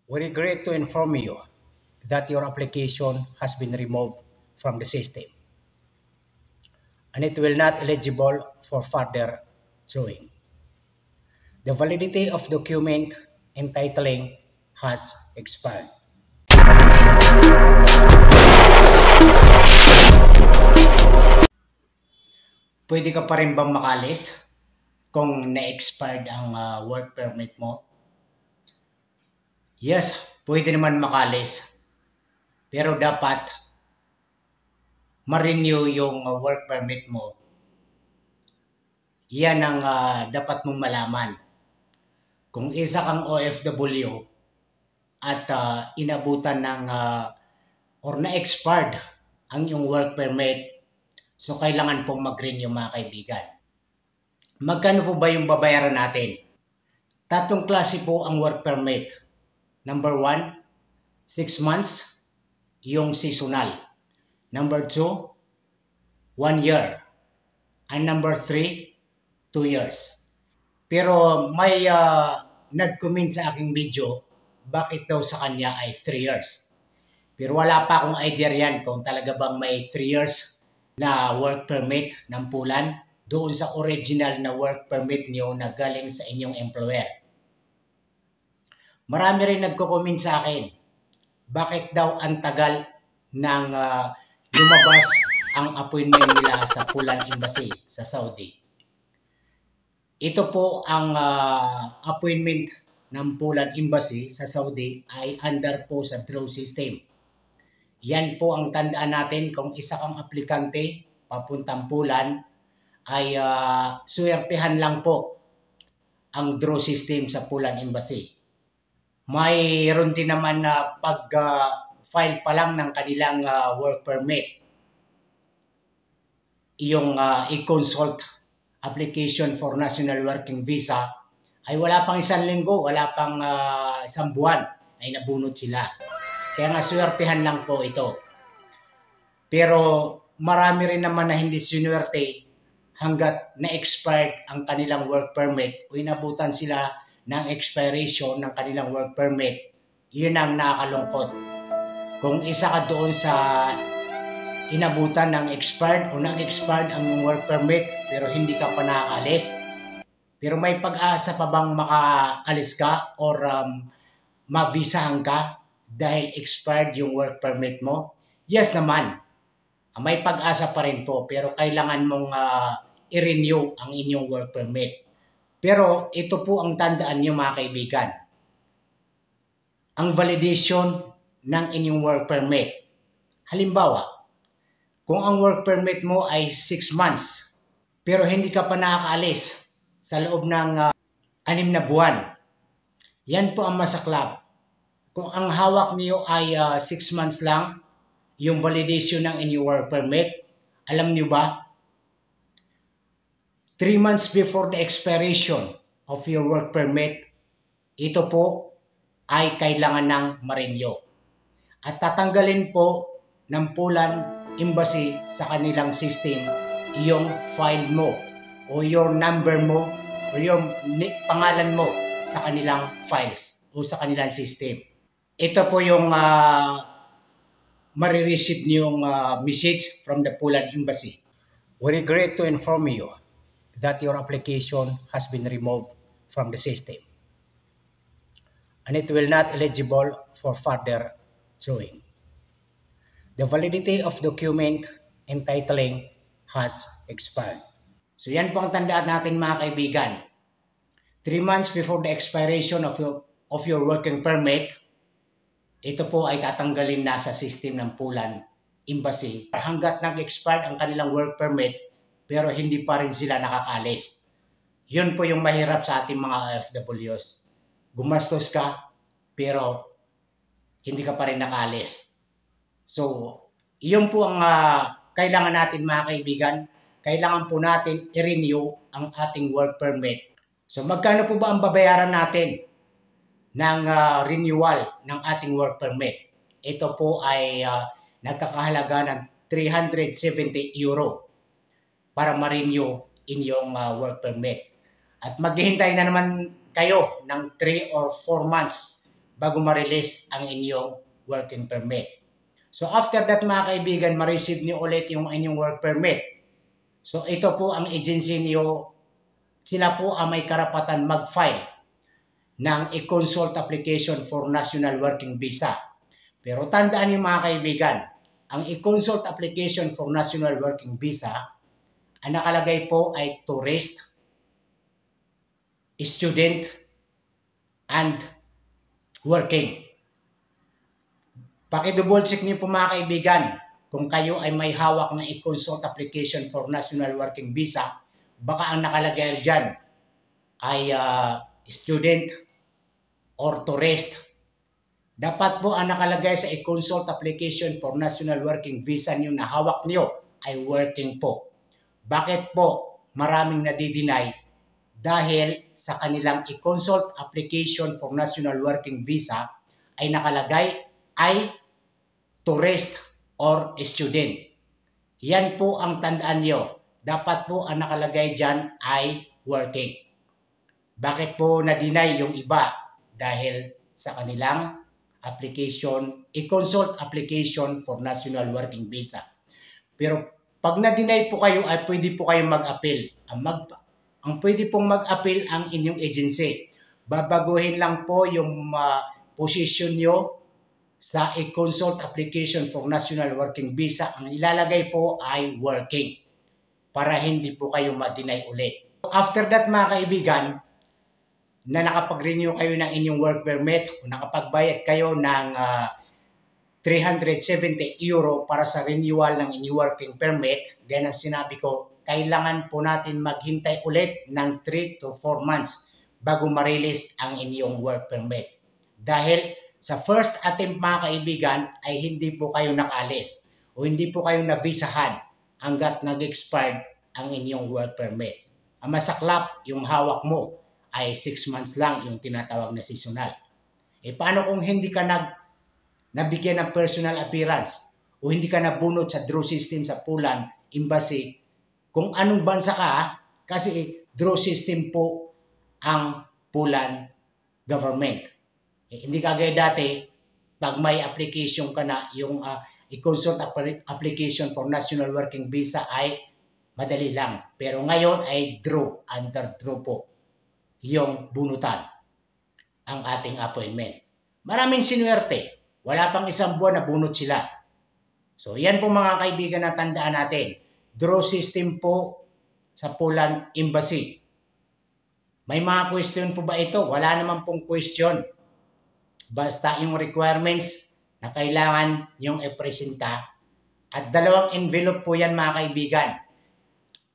We regret to inform you that your application has been removed from the system and it will not eligible for further drawing. The validity of document entitling has expired. Pwede ka pa rin bang makalis kung na-expired ang work permit mo? Yes, pwede naman makalis. Pero dapat ma-renew yung work permit mo. Yan ang dapat mong malaman. Kung isa kang OFW at inabutan ng or na-expired ang iyong work permit, so kailangan pong mag-renew mga kaibigan. Magkano po ba yung babayaran natin? Tatlong klase po ang work permit. Number 1, 6 months, yung seasonal. Number 2, 1 year. And number 3, 2 years. Pero may nag-comment sa aking video, bakit daw sa kanya ay 3 years. Pero wala pa akong idea riyan kung talaga bang may 3 years na work permit ng Pulan doon sa original na work permit niyo na galing sa inyong employer. Marami rin nagko-comment sa akin, bakit daw ang tagal ng lumabas ang appointment nila sa Pulan Embassy sa Saudi. Ito po ang appointment ng Pulan Embassy sa Saudi ay under po sa draw system. Yan po ang tandaan natin kung isa kang aplikante papuntang Pulan ay suwertehan lang po ang draw system sa Pulan Embassy. Mayroon din naman na pag-file pa lang ng kanilang work permit, yung i-consult application for national working visa ay wala pang 1 linggo, wala pang 1 buwan ay nabunot sila. Kaya nga swertehan lang po ito. Pero marami rin naman na hindi sinuwerte hanggat na-expired ang kanilang work permit o inabutan sila ng expiration ng kanilang work permit. Yun ang nakakalungkot. Kung isa ka doon sa inabutan ng expired o nag-expired ang work permit pero hindi ka pa nakaalis, pero may pag-asa pa bang makaalis ka or mabisahan ka dahil expired yung work permit mo? Yes naman, may pag-asa pa rin po, pero kailangan mong i-renew ang inyong work permit. Pero ito po ang tandaan nyo mga kaibigan. Ang validation ng inyong work permit. Halimbawa, kung ang work permit mo ay 6 months, pero hindi ka pa nakakaalis sa loob ng 6 na buwan, yan po ang masaklap. Kung ang hawak niyo ay 6 months lang, yung validation ng inyong work permit, alam niyo ba? 3 months before the expiration of your work permit, ito po ay kailangan ng ma-renew. At tatanggalin po ng Pulan Embassy sa kanilang system yung file mo o your number mo o yung pangalan mo sa kanilang files o sa kanilang system. Ito po yung marireceive niyong message from the Pulan Embassy. We regret to inform you that your application has been removed from the system and it will not eligible for further drawing. The validity of document entitling has expired. So yan po ang tandaan natin mga kaibigan. 3 months before the expiration of your working permit, ito po ay tatanggalin na sa system ng Pulan Embassy hanggat nag-expired ang kanilang work permit pero hindi pa rin sila nakakalis. Yun po yung mahirap sa ating mga OFWs. Gumastos ka pero hindi ka pa rin nakaalis. So, yun po ang kailangan natin mga kaibigan. Kailangan po natin i-renew ang ating work permit. So, magkano po ba ang babayaran natin ng renewal ng ating work permit? Ito po ay nagkakahalaga ng 370 euro para ma-renew inyong work permit. At maghihintay na naman kayo ng 3 or 4 months bago ma-release ang inyong working permit. So after that mga kaibigan, ma-receive niyo ulit yung inyong work permit. So ito po ang agency niyo, sila po ang may karapatan mag-file ng e-consult application for National Working Visa. Pero tandaan niyo mga kaibigan, ang e-consult application for National Working Visa, ang nakalagay po ay tourist, student, and working. Paki-double check niyo po mga kaibigan kung kayo ay may hawak ng e-consult application for National Working Visa. Baka ang nakalagay dyan ay student or tourist. Dapat po ang nakalagay sa e-consult application for National Working Visa niyo na hawak niyo ay working po. Bakit po maraming nadi-deny? Dahil sa kanilang e-consult application for National Working Visa ay nakalagay ay tourist or student. Yan po ang tandaan nyo. Dapat po ang nakalagay dyan ay working. Bakit po na-deny yung iba? Dahil sa kanilang application, e-consult application for National Working Visa. Pero pag na-deny po kayo ay pwede po kayong mag-appeal. Ang pwede pong mag-appeal ang inyong agency. Babaguhin lang po yung position nyo sa e-consult application for National Working Visa. Ang ilalagay po ay working para hindi po kayo ma-deny ulit. After that mga kaibigan, na nakapag-renew kayo ng inyong work permit o nakapagbayad kayo ng 370 euro para sa renewal ng inyong working permit, gaya ng sinabi ko, kailangan po natin maghintay ulit ng 3 to 4 months bago ma-release ang inyong work permit. Dahil sa first attempt mga kaibigan ay hindi po kayo nakaalis o hindi po kayo nabisahan hanggat nag-expired ang inyong work permit. Ang masaklap, yung hawak mo ay 6 months lang yung tinatawag na seasonal. Paano kung hindi ka nabigyan ng personal appearance o hindi ka nabunot sa draw system sa Poland Embassy? Kung anong bansa ka, kasi draw system po ang Poland government. Hindi kagaya dati, pag may application ka na, yung e-consult application for National Working Visa ay madali lang. Pero ngayon ay under draw po yung bunutan ang ating appointment. Maraming sinuwerte. Wala pang isang buwan na bunot sila. So yan po mga kaibigan na tandaan natin. Draw system po sa Poland Embassy. May mga question po ba ito? Wala naman pong question. Basta yung requirements na kailangan yung ipresenta. At 2 envelope po yan mga kaibigan.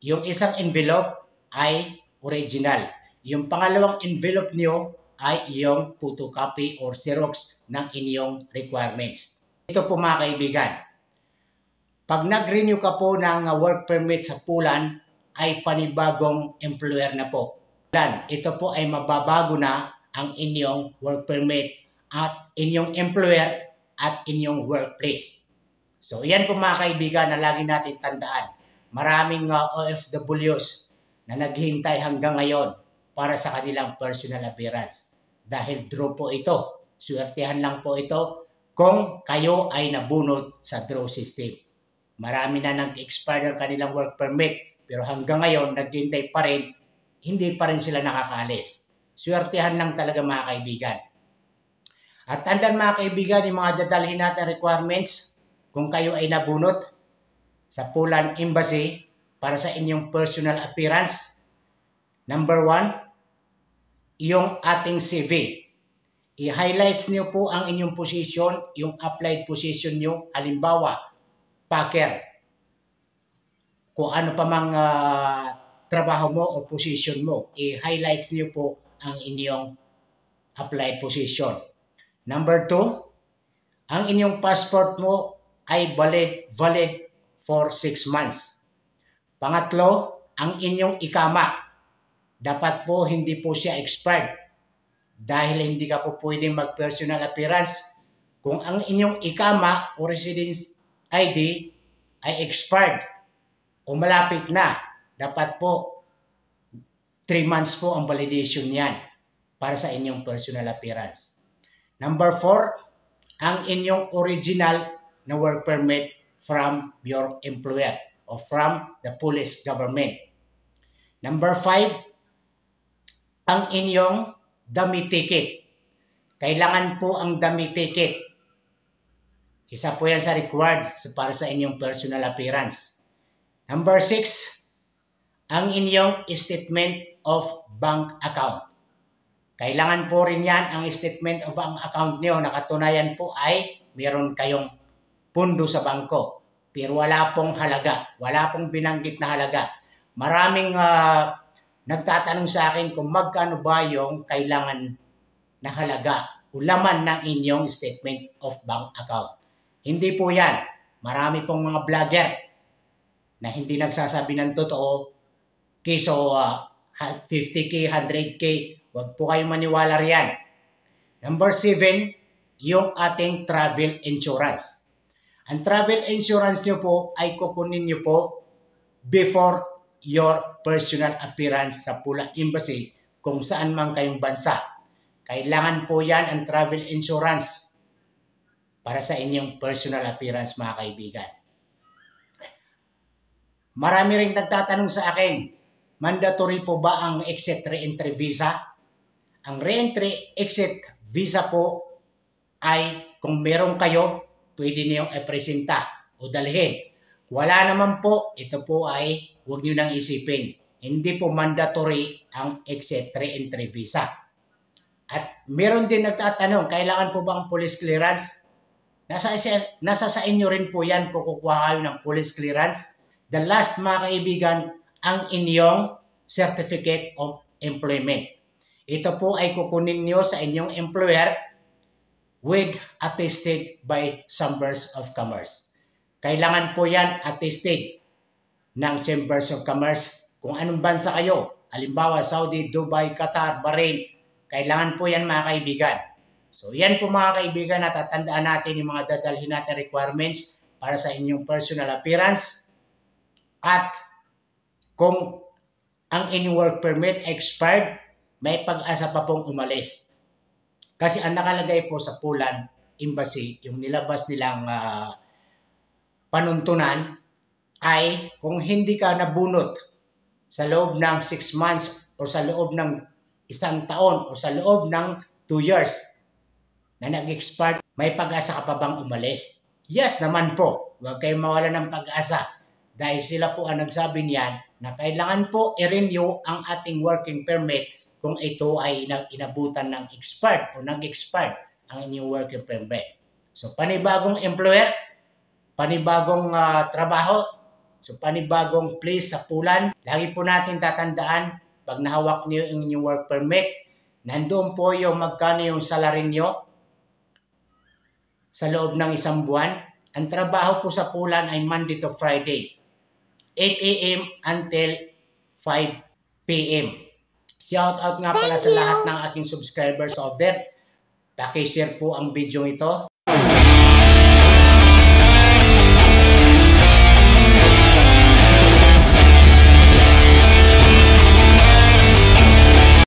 Yung isang envelope ay original. Yung pangalawang envelope nyo ay yung photocopy or xerox ng inyong requirements. Ito po mga kaibigan. Pag nag-renew ka po ng work permit sa Poland, ay panibagong employer na po. Ito po ay mababago na ang inyong work permit at inyong employer at inyong workplace. So yan po mga kaibigan na lagi natin tandaan. Maraming OFWs na naghihintay hanggang ngayon para sa kanilang personal appearance. Dahil draw po ito. Suwertehan lang po ito kung kayo ay nabunot sa draw system. Marami na nag-expire ng kanilang work permit pero hanggang ngayon naghihintay pa rin, hindi pa rin sila nakakaalis. Suwertehan lang talaga mga kaibigan. At tandaan mga kaibigan, yung mga dadalhin natin requirements kung kayo ay nabunot sa Poland Embassy para sa inyong personal appearance. Number 1, yung ating CV. I-highlights niyo po ang inyong position, yung applied position niyo, halimbawa, packer. Kung ano pa mang trabaho mo o position mo, i-highlights niyo po ang inyong applied position. Number 2, ang inyong passport mo ay valid for 6 months. Pangatlo, ang inyong ikama. Dapat po hindi po siya expired dahil hindi ka po pwedeng mag-personal appearance kung ang inyong ikama o residence ID ay expired o malapit na. Dapat po 3 months po ang validation niyan para sa inyong personal appearance. Number 4, ang inyong original na work permit from your employer or from the Polish government. Number 5, ang inyong dummy ticket. Kailangan po ang dummy ticket. Isa po yan sa required para sa inyong personal appearance. Number 6, ang inyong statement of bank account. Kailangan po rin yan ang statement of bank account nyo. Nakatunayan po ay meron kayong pundo sa bangko. Pero wala pong halaga. Wala pong binanggit na halaga. Maraming nagtatanong sa akin kung magkano ba yung kailangan na halaga o laman ng inyong statement of bank account. Hindi po yan. Marami pong mga vlogger na hindi nagsasabi ng totoo. So 50K, 100K, huwag po kayong maniwala riyan. Number 7, yung ating travel insurance. Ang travel insurance nyo po ay kukunin nyo po before your personal appearance sa Poland Embassy kung saan man kayong bansa. Kailangan po yan ang travel insurance para sa inyong personal appearance, mga kaibigan. Marami rin nagtatanong sa akin, mandatory po ba ang exit re-entry visa? Ang re-entry exit visa po ay kung meron kayo, pwede niyong ipresenta o dalhin. Wala naman po, ito po ay huwag niyo nang isipin. Hindi po mandatory ang exit re-entry visa. At meron din nagtatanong, kailangan po ba ang police clearance? Nasa sa inyo rin po yan kung kukuha kayo ng police clearance. The last, mga kaibigan, ang inyong certificate of employment. Ito po ay kukunin nyo sa inyong employer with attested by Chambers of Commerce. Kailangan po yan attested ng Chambers of Commerce kung anong bansa kayo. Halimbawa, Saudi, Dubai, Qatar, Bahrain. Kailangan po yan, mga kaibigan. So yan po, mga kaibigan, natatandaan natin yung mga dadalhin natin requirements para sa inyong personal appearance. At kung ang inyong work permit expired, may pag-asa pa pong umalis. Kasi ang nakalagay po sa Poland Embassy, yung nilabas nilang panuntunan, ay kung hindi ka nabunot sa loob ng 6 months o sa loob ng 1 taon o sa loob ng 2 years na nag-expire, may pag-asa ka pa bang umalis? Yes naman po. Huwag kayong mawala ng pag-asa. Dahil sila po ang nagsabi niyan na kailangan po i-renew ang ating working permit kung ito ay inabutan ng expired o nag-expired ang inyong working permit. So panibagong employer, panibagong trabaho, so panibagong place sa Poland. Lagi po natin tatandaan, pag nahawak niyo yung inyong work permit, nandoon po yung magkano yung salary niyo sa loob ng 1 buwan. Ang trabaho po sa Poland ay Monday to Friday, 8 a.m. until 5 p.m. Shout out nga pala sa lahat ng aking subscribers out there. Paki-share po ang video ito